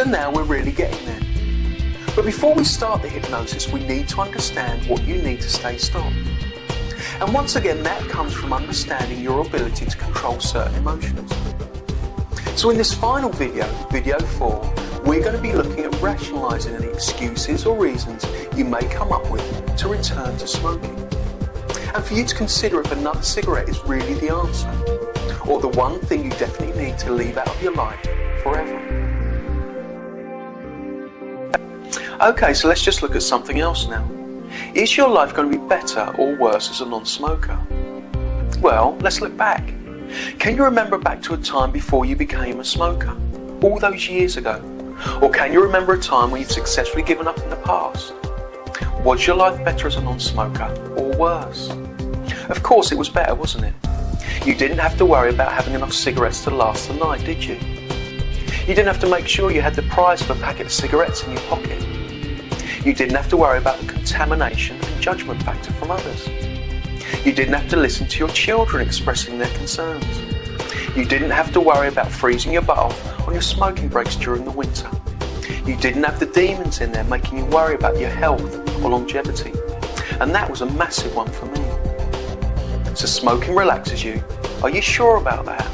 So now we're really getting there. But before we start the hypnosis, we need to understand what you need to stay stopped. And once again, that comes from understanding your ability to control certain emotions. So in this final video, video 4, we're going to be looking at rationalising any excuses or reasons you may come up with to return to smoking. And for you to consider if another cigarette is really the answer, or the one thing you definitely need to leave out of your life forever. Okay, so let's just look at something else now. Is your life going to be better or worse as a non-smoker? Well, let's look back. Can you remember back to a time before you became a smoker? All those years ago? Or can you remember a time when you've successfully given up in the past? Was your life better as a non-smoker or worse? Of course it was better, wasn't it? You didn't have to worry about having enough cigarettes to last the night, did you? You didn't have to make sure you had the price of a packet of cigarettes in your pocket. You didn't have to worry about the contamination and judgment factor from others. You didn't have to listen to your children expressing their concerns. You didn't have to worry about freezing your butt off on your smoking breaks during the winter. You didn't have the demons in there making you worry about your health or longevity. And that was a massive one for me. So smoking relaxes you. Are you sure about that?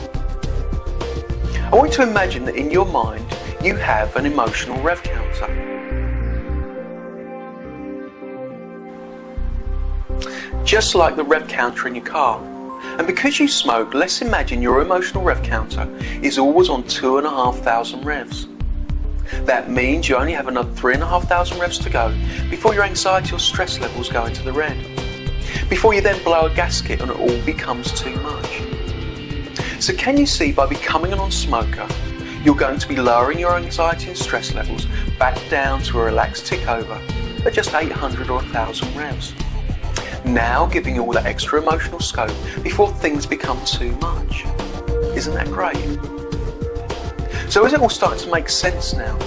I want you to imagine that in your mind you have an emotional rev counter. Just like the rev counter in your car. And because you smoke, let's imagine your emotional rev counter is always on 2,500 revs. That means you only have another 3,500 revs to go before your anxiety or stress levels go into the red. Before you then blow a gasket and it all becomes too much. So can you see, by becoming a non-smoker, you're going to be lowering your anxiety and stress levels back down to a relaxed tick over at just 800 or 1,000 revs. Now giving you all that extra emotional scope before things become too much. Isn't that great? So is it all starting to make sense now?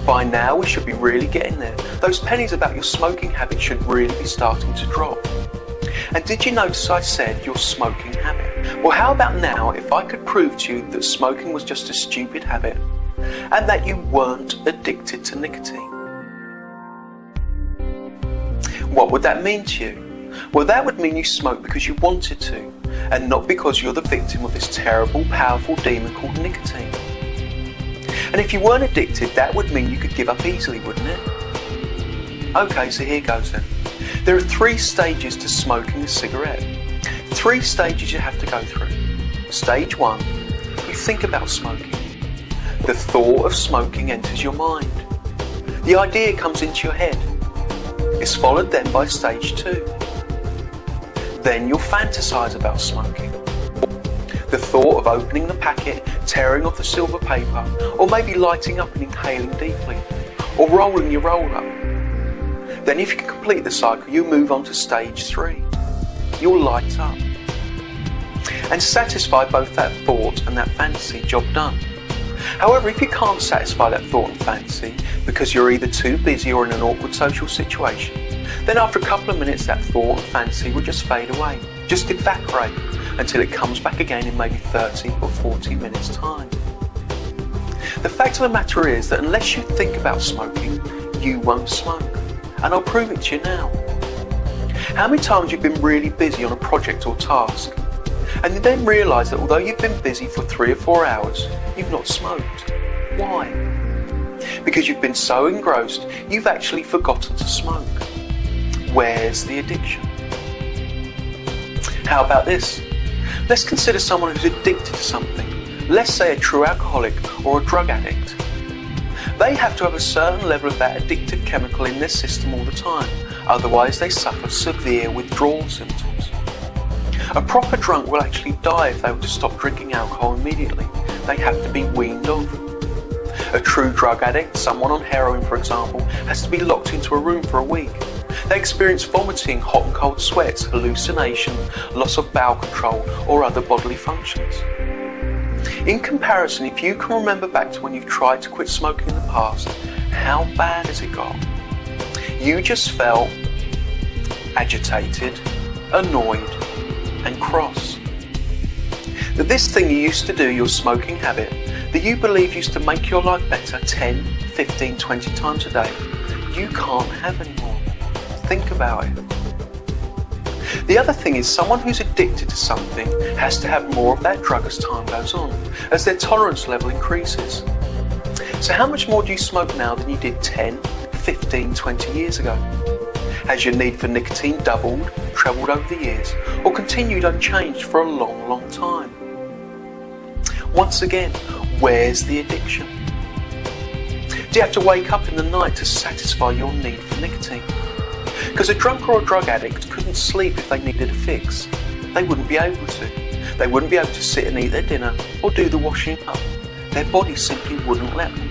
By now we should be really getting there. Those pennies about your smoking habit should really be starting to drop. And did you notice I said your smoking habit? Well, how about now if I could prove to you that smoking was just a stupid habit and that you weren't addicted to nicotine? What would that mean to you? Well, that would mean you smoked because you wanted to, and not because you're the victim of this terrible, powerful demon called nicotine. And if you weren't addicted, that would mean you could give up easily, wouldn't it? Okay, so here goes then. There are 3 stages to smoking a cigarette. 3 stages you have to go through. Stage 1, you think about smoking. The thought of smoking enters your mind. The idea comes into your head. It's followed then by stage 2. Then you'll fantasize about smoking. The thought of opening the packet, tearing off the silver paper, or maybe lighting up and inhaling deeply, or rolling your roll up. Then if you can complete the cycle, you move on to stage 3. You'll light up. And satisfy both that thought and that fantasy, job done. However, if you can't satisfy that thought and fantasy because you're either too busy or in an awkward social situation, then after a couple of minutes that thought and fantasy will just fade away, just evaporate until it comes back again in maybe 30 or 40 minutes time. The fact of the matter is that unless you think about smoking, you won't smoke. And I'll prove it to you now. How many times you've been really busy on a project or task, and you then realise that although you've been busy for 3 or 4 hours, you've not smoked? Why? Because you've been so engrossed, you've actually forgotten to smoke. Where's the addiction? How about this? Let's consider someone who's addicted to something. Let's say a true alcoholic or a drug addict. They have to have a certain level of that addictive chemical in their system all the time, otherwise they suffer severe withdrawal symptoms. A proper drunk will actually die if they were to stop drinking alcohol immediately. They have to be weaned off. A true drug addict, someone on heroin for example, has to be locked into a room for a week. They experience vomiting, hot and cold sweats, hallucination, loss of bowel control or other bodily functions. In comparison, if you can remember back to when you've tried to quit smoking in the past, how bad has it got? You just felt agitated, annoyed and cross. That this thing you used to do, your smoking habit, that you believe used to make your life better 10, 15, 20 times a day, you can't have any more. Think about it. The other thing is, someone who's addicted to something has to have more of that drug as time goes on, as their tolerance level increases. So how much more do you smoke now than you did 10, 15, 20 years ago? Has your need for nicotine doubled, trebled over the years, or continued unchanged for a long, long time? Once again, where's the addiction? Do you have to wake up in the night to satisfy your need for nicotine? Because a drunk or a drug addict couldn't sleep if they needed a fix. They wouldn't be able to. They wouldn't be able to sit and eat their dinner or do the washing up. Their body simply wouldn't let them.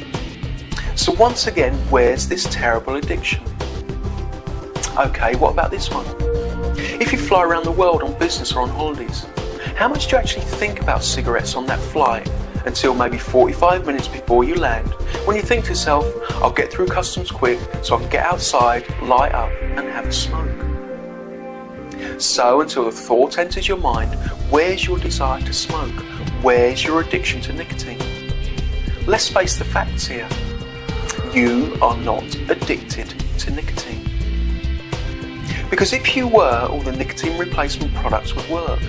So once again, where's this terrible addiction? Okay, what about this one? If you fly around the world on business or on holidays, how much do you actually think about cigarettes on that flight until maybe 45 minutes before you land, when you think to yourself, I'll get through customs quick so I can get outside, light up and have a smoke? So until the thought enters your mind, where's your desire to smoke? Where's your addiction to nicotine? Let's face the facts here. You are not addicted to nicotine. Because if you were, all the nicotine replacement products would work.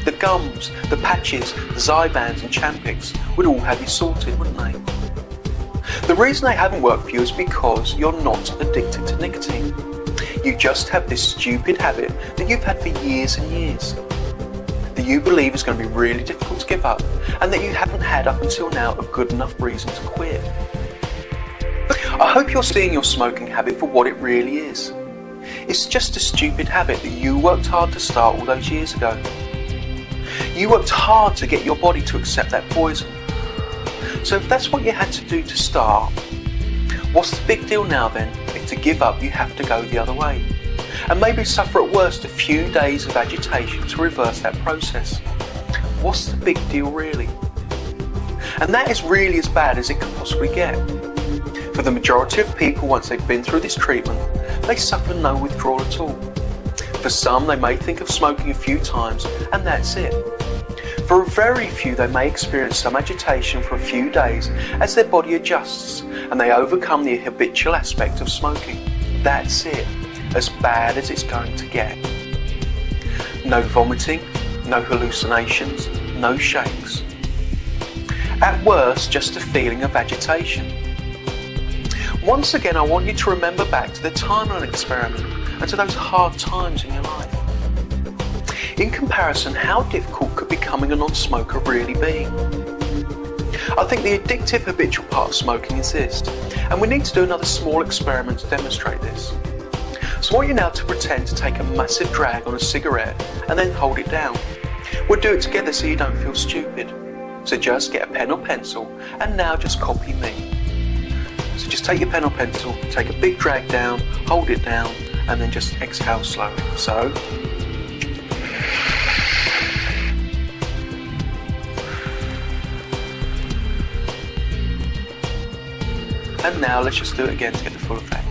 The gums, the patches, the Zybans and Champix would all have you sorted, wouldn't they? The reason they haven't worked for you is because you're not addicted to nicotine. You just have this stupid habit that you've had for years and years, that you believe is going to be really difficult to give up, and that you haven't had up until now a good enough reason to quit. I hope you're seeing your smoking habit for what it really is. It's just a stupid habit that you worked hard to start all those years ago. You worked hard to get your body to accept that poison. So if that's what you had to do to start, what's the big deal now then, if to give up you have to go the other way? And maybe suffer at worst a few days of agitation to reverse that process. What's the big deal really? And that is really as bad as it can possibly get. For the majority of people, once they've been through this treatment, they suffer no withdrawal at all. For some, they may think of smoking a few times and that's it. For a very few, they may experience some agitation for a few days as their body adjusts and they overcome the habitual aspect of smoking. That's it, as bad as it's going to get. No vomiting, no hallucinations, no shakes. At worst, just a feeling of agitation. Once again, I want you to remember back to the timeline experiment and to those hard times in your life. In comparison, how difficult could becoming a non-smoker really be? I think the addictive habitual part of smoking is this, and we need to do another small experiment to demonstrate this. So I want you now to pretend to take a massive drag on a cigarette and then hold it down. We'll do it together so you don't feel stupid. So just get a pen or pencil and now just copy me. So just take your pen or pencil, take a big drag down, hold it down, and then just exhale slowly. So, and now let's just do it again to get the full effect.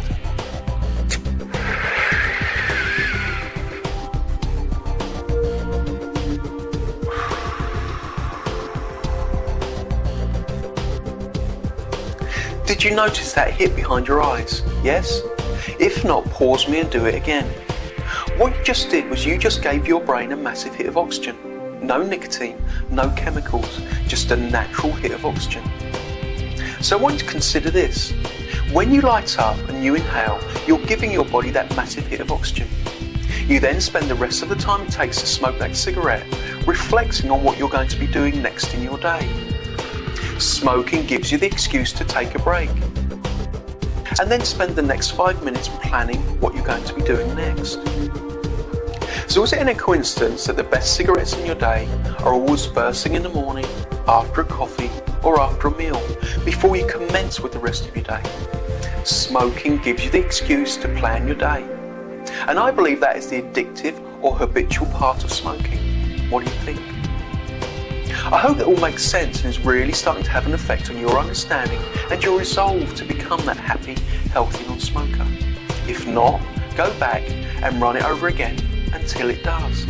Did you notice that hit behind your eyes? Yes? If not, pause me and do it again. What you just did was you just gave your brain a massive hit of oxygen. No nicotine, no chemicals, just a natural hit of oxygen. So I want you to consider this. When you light up and you inhale, you're giving your body that massive hit of oxygen. You then spend the rest of the time it takes to smoke that cigarette, reflecting on what you're going to be doing next in your day. Smoking gives you the excuse to take a break. And then spend the next 5 minutes planning what you're going to be doing next. So is it any coincidence that the best cigarettes in your day are always first thing in the morning, after a coffee, or after a meal, before you commence with the rest of your day? Smoking gives you the excuse to plan your day. And I believe that is the addictive or habitual part of smoking. What do you think? I hope that all makes sense and is really starting to have an effect on your understanding and your resolve to become that happy, healthy non-smoker. If not, go back and run it over again until it does.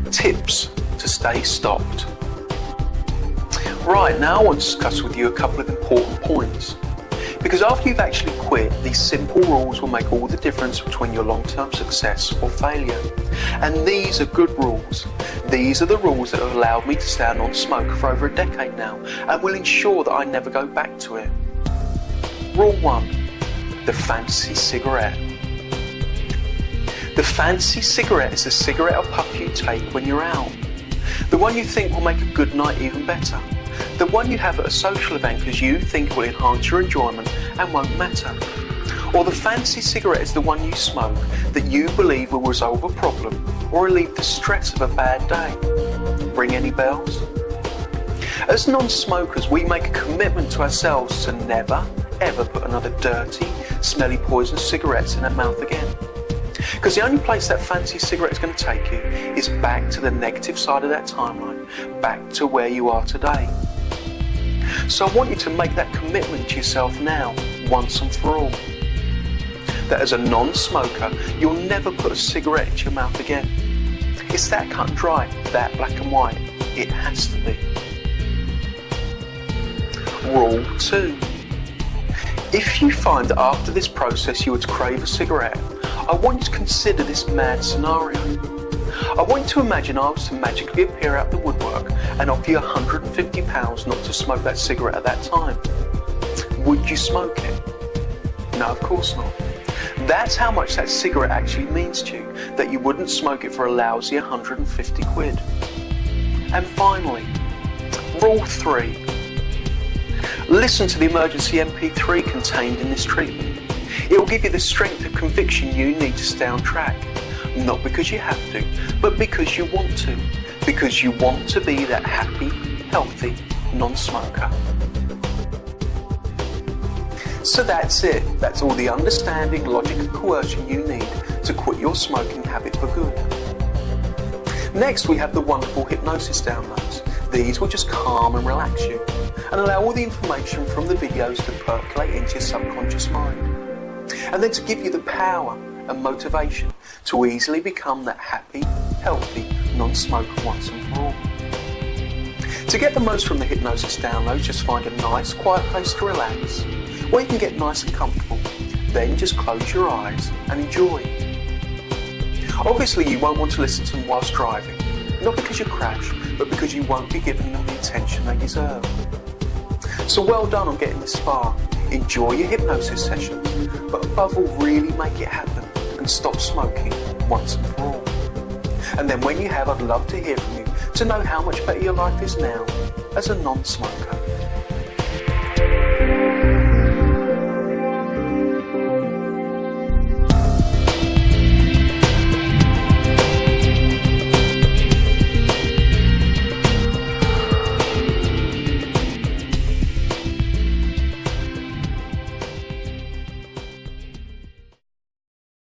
Tips to stay stopped. Right, now I want to discuss with you a couple of important points. Because after you've actually quit, these simple rules will make all the difference between your long-term success or failure. And these are good rules. These are the rules that have allowed me to stay a non-smoker for over a decade now and will ensure that I never go back to it. Rule 1. The fantasy cigarette. The fantasy cigarette is the cigarette or puff you take when you're out. The one you think will make a good night even better. The one you have at a social event because you think it will enhance your enjoyment and won't matter. Or the fantasy cigarette is the one you smoke that you believe will resolve a problem or relieve the stress of a bad day. Ring any bells? As non-smokers, we make a commitment to ourselves to never, ever put another dirty, smelly, poisonous cigarettes in our mouth again. Because the only place that fancy cigarette is going to take you is back to the negative side of that timeline, back to where you are today. So I want you to make that commitment to yourself now, once and for all. That as a non-smoker, you'll never put a cigarette into your mouth again. It's that cut and dry, that black and white. It has to be. Rule 2. If you find that after this process you would crave a cigarette, I want you to consider this mad scenario. I want you to imagine I was to magically appear out the woodwork and offer you £150 not to smoke that cigarette at that time. Would you smoke it? No, of course not. That's how much that cigarette actually means to you, that you wouldn't smoke it for a lousy 150 quid. And finally, rule 3. Listen to the emergency MP3 contained in this treatment. It will give you the strength of conviction you need to stay on track. Not because you have to, but because you want to. Because you want to be that happy, healthy non-smoker. So that's it. That's all the understanding, logic and coercion you need to quit your smoking habit for good. Next we have the wonderful hypnosis downloads. These will just calm and relax you and allow all the information from the videos to percolate into your subconscious mind. And then to give you the power and motivation to easily become that happy, healthy non-smoker once and for all. To get the most from the hypnosis downloads, just find a nice quiet place to relax where you can get nice and comfortable. Then just close your eyes and enjoy. Obviously you won't want to listen to them whilst driving, not because you crash, but because you won't be giving them the attention they deserve. So well done on getting this far. Enjoy your hypnosis sessions, but above all really make it happen and stop smoking once and for all. And then when you have, I'd love to hear from you to know how much better your life is now as a non-smoker.